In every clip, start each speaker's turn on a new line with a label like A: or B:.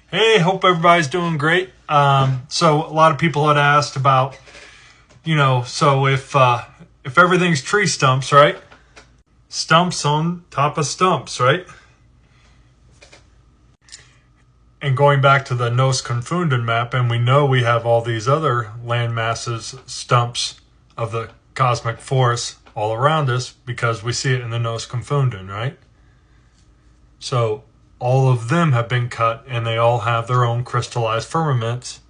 A: Hey, hope everybody's doing great. So a lot of people had asked about, so if everything's tree stumps, right? Stumps on top of stumps, right? And going back to the Nos Confunden map, and we know we have all these other land masses, stumps of the cosmic force all around us because we see it in the Nos Confunden, right? So all of them have been cut and they all have their own crystallized firmaments.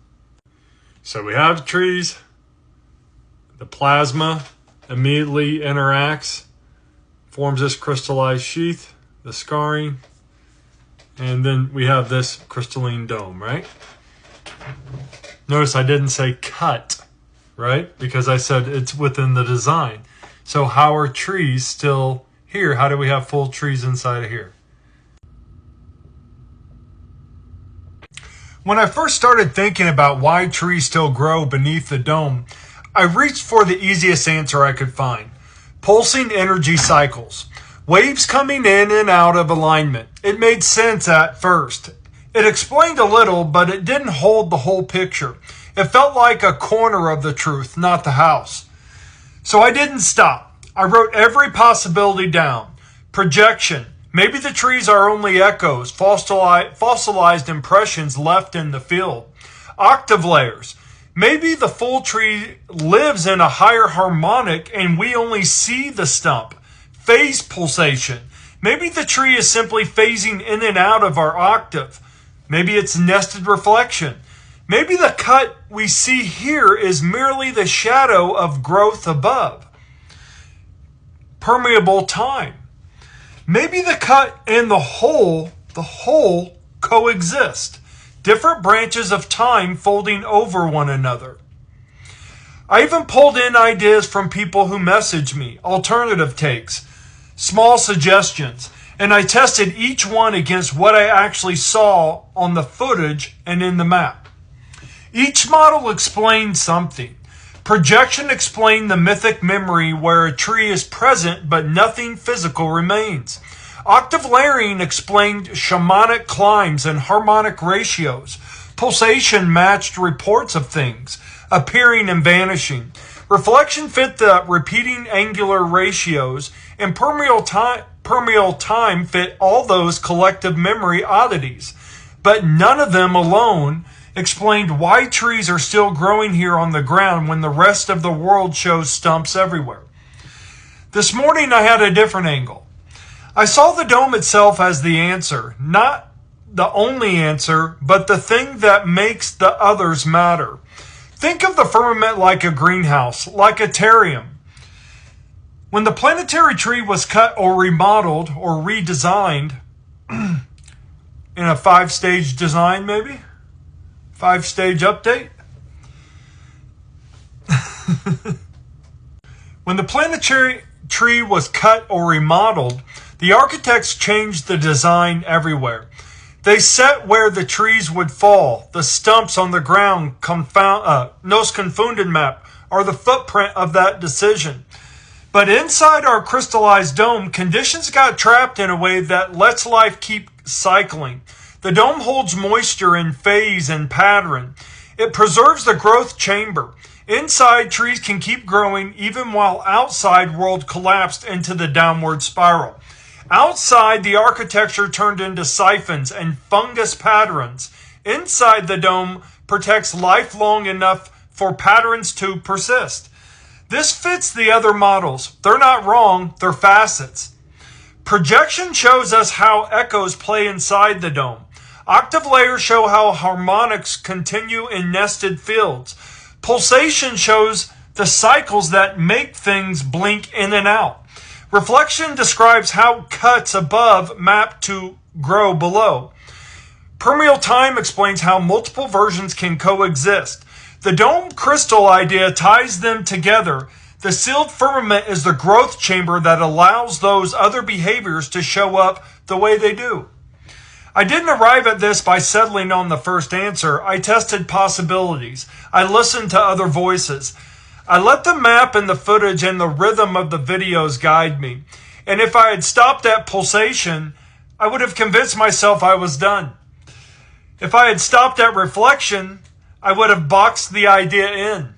A: So we have trees, the plasma immediately interacts, forms this crystallized sheath, the scarring, and then we have this crystalline dome, right? Notice I didn't say cut, right? Because I said it's within the design. So how are trees still here? How do we have full trees inside of here? When I first started thinking about why trees still grow beneath the dome, I reached for the easiest answer I could find. Pulsing energy cycles. Waves coming in and out of alignment. It made sense at first. It explained a little, but it didn't hold the whole picture. It felt like a corner of the truth, not the house. So I didn't stop. I wrote every possibility down. Projection. Maybe the trees are only echoes, fossilized impressions left in the field. Octave layers. Maybe the full tree lives in a higher harmonic and we only see the stump. Phase pulsation. Maybe the tree is simply phasing in and out of our octave. Maybe it's nested reflection. Maybe the cut we see here is merely the shadow of growth above. Permeable time. Maybe the cut and the whole coexist. Different branches of time folding over one another. I even pulled in ideas from people who messaged me, alternative takes, small suggestions, and I tested each one against what I actually saw on the footage and in the map. Each model explained something. Projection explained the mythic memory where a tree is present but nothing physical remains. Octave layering explained shamanic climbs and harmonic ratios. Pulsation matched reports of things, appearing and vanishing. Reflection fit the repeating angular ratios, and permeable time fit all those collective memory oddities. But none of them alone explained why trees are still growing here on the ground when the rest of the world shows stumps everywhere. This morning I had a different angle. I saw the dome itself as the answer, not the only answer, but the thing that makes the others matter. Think of the firmament like a greenhouse, like a terrarium. When the planetary tree was cut or remodeled or redesigned, in a 5-stage design maybe? 5-stage update? When the planetary tree was cut or remodeled, the architects changed the design everywhere. They set where the trees would fall. The stumps on the ground, Nos Confunden map, are the footprint of that decision. But inside our crystallized dome, conditions got trapped in a way that lets life keep cycling. The dome holds moisture in phase and pattern. It preserves the growth chamber. Inside, trees can keep growing even while outside world collapsed into the downward spiral. Outside, the architecture turned into siphons and fungus patterns. Inside, the dome protects life long enough for patterns to persist. This fits the other models. They're not wrong, they're facets. Projection shows us how echoes play inside the dome. Octave layers show how harmonics continue in nested fields. Pulsation shows the cycles that make things blink in and out. Reflection describes how cuts above map to grow below. Permeable time explains how multiple versions can coexist. The dome crystal idea ties them together. The sealed firmament is the growth chamber that allows those other behaviors to show up the way they do. I didn't arrive at this by settling on the first answer. I tested possibilities. I listened to other voices. I let the map and the footage and the rhythm of the videos guide me. And if I had stopped at pulsation, I would have convinced myself I was done. If I had stopped at reflection, I would have boxed the idea in.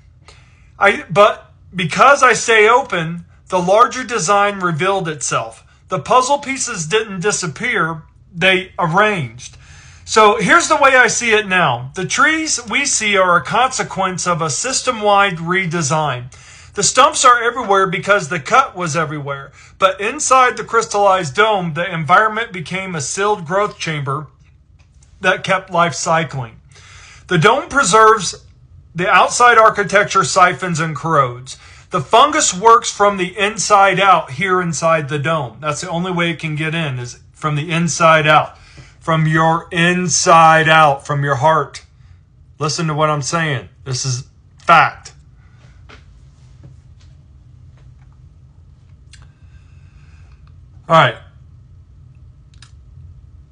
A: But because I stay open, the larger design revealed itself. The puzzle pieces didn't disappear, they arranged. So here's the way I see it now. The trees we see are a consequence of a system-wide redesign. The stumps are everywhere because the cut was everywhere. But inside the crystallized dome, the environment became a sealed growth chamber that kept life cycling. The dome preserves the outside architecture, siphons and corrodes. The fungus works from the inside out here inside the dome. That's the only way it can get in, is from the inside out. From your inside out, from your heart. Listen to what I'm saying. This is fact. All right.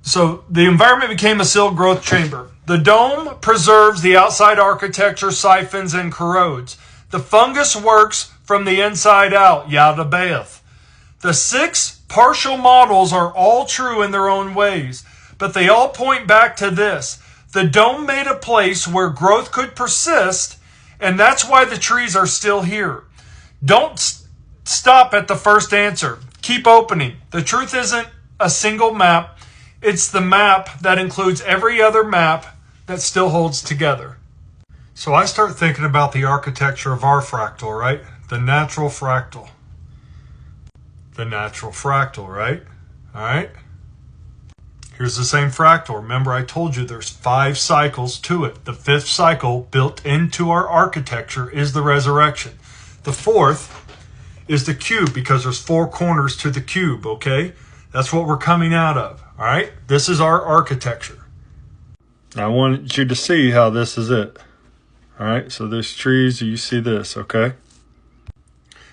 A: So the environment became a sealed growth chamber. The dome preserves the outside architecture, siphons, and corrodes. The fungus works from the inside out, yada bath. The 6 partial models are all true in their own ways, but they all point back to this. The dome made a place where growth could persist, and that's why the trees are still here. Don't stop at the first answer. Keep opening. The truth isn't a single map. It's the map that includes every other map that still holds together. So I start thinking about the architecture of our fractal, right? The natural fractal. The natural fractal, right? All right. Here's the same fractal. Remember, I told you there's 5 cycles to it. The 5th cycle built into our architecture is the resurrection. The 4th is the cube because there's 4 corners to the cube, okay? That's what we're coming out of, all right? This is our architecture. I want you to see how this is it. All right, so there's trees, you see this, okay?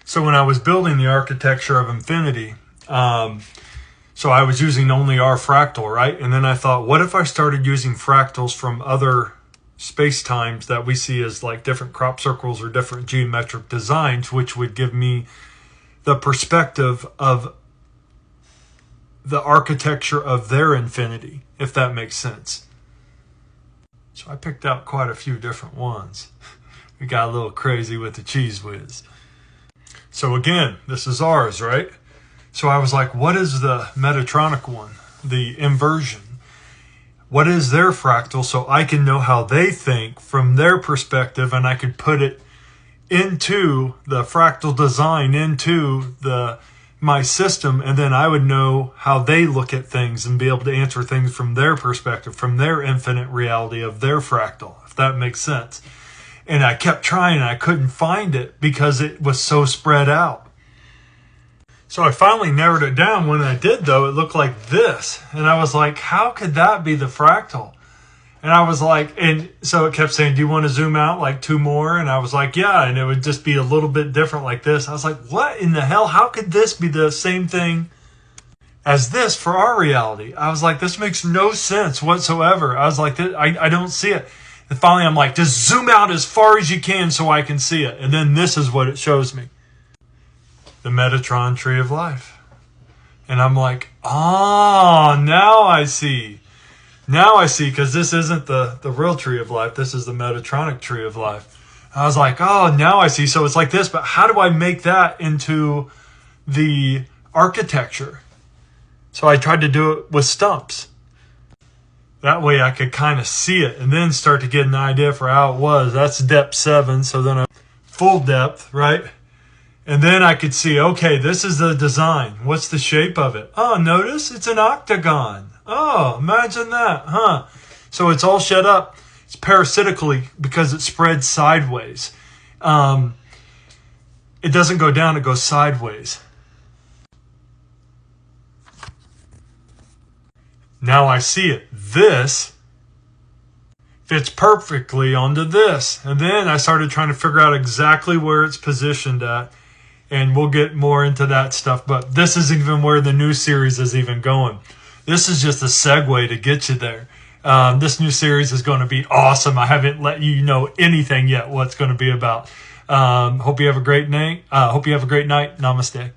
A: So when I was building the architecture of infinity, so I was using only our fractal, right? And then I thought, what if I started using fractals from other space-times that we see as like different crop circles or different geometric designs, which would give me the perspective of the architecture of their infinity, if that makes sense. So I picked out quite a few different ones. We got a little crazy with the cheese whiz. So again, this is ours, right? So I was like, what is the Metatronic one? The inversion. What is their fractal, so I can know how they think from their perspective, and I could put it into the fractal design, into my system, and then I would know how they look at things and be able to answer things from their perspective, from their infinite reality of their fractal, if that makes sense. And I kept trying and I couldn't find it because it was so spread out. So I finally narrowed it down. When I did, though, it looked like this. And I was like, how could that be the fractal? And I was like, and so it kept saying, do you want to zoom out like 2 more? And I was like, yeah. And it would just be a little bit different like this. I was like, what in the hell? How could this be the same thing as this for our reality? I was like, this makes no sense whatsoever. I was like, I don't see it. And finally, I'm like, just zoom out as far as you can so I can see it. And then this is what it shows me. The Metatron tree of life. And I'm like, now I see. Now I see, because this isn't the real tree of life. This is the Metatronic tree of life. I was like, now I see. So it's like this, but how do I make that into the architecture? So I tried to do it with stumps. That way I could kind of see it and then start to get an idea for how it was. That's depth 7, so then full depth, right? And then I could see, okay, this is the design. What's the shape of it? Oh, notice it's an octagon. Oh, imagine that, huh? So it's all shut up. It's parasitically because it spreads sideways. It doesn't go down, it goes sideways. Now I see it. This fits perfectly onto this. And then I started trying to figure out exactly where it's positioned at. And we'll get more into that stuff. But this is even where the new series is even going. This is just a segue to get you there. This new series is going to be awesome. I haven't let you know anything yet what it's going to be about. Hope you have a great night. Namaste.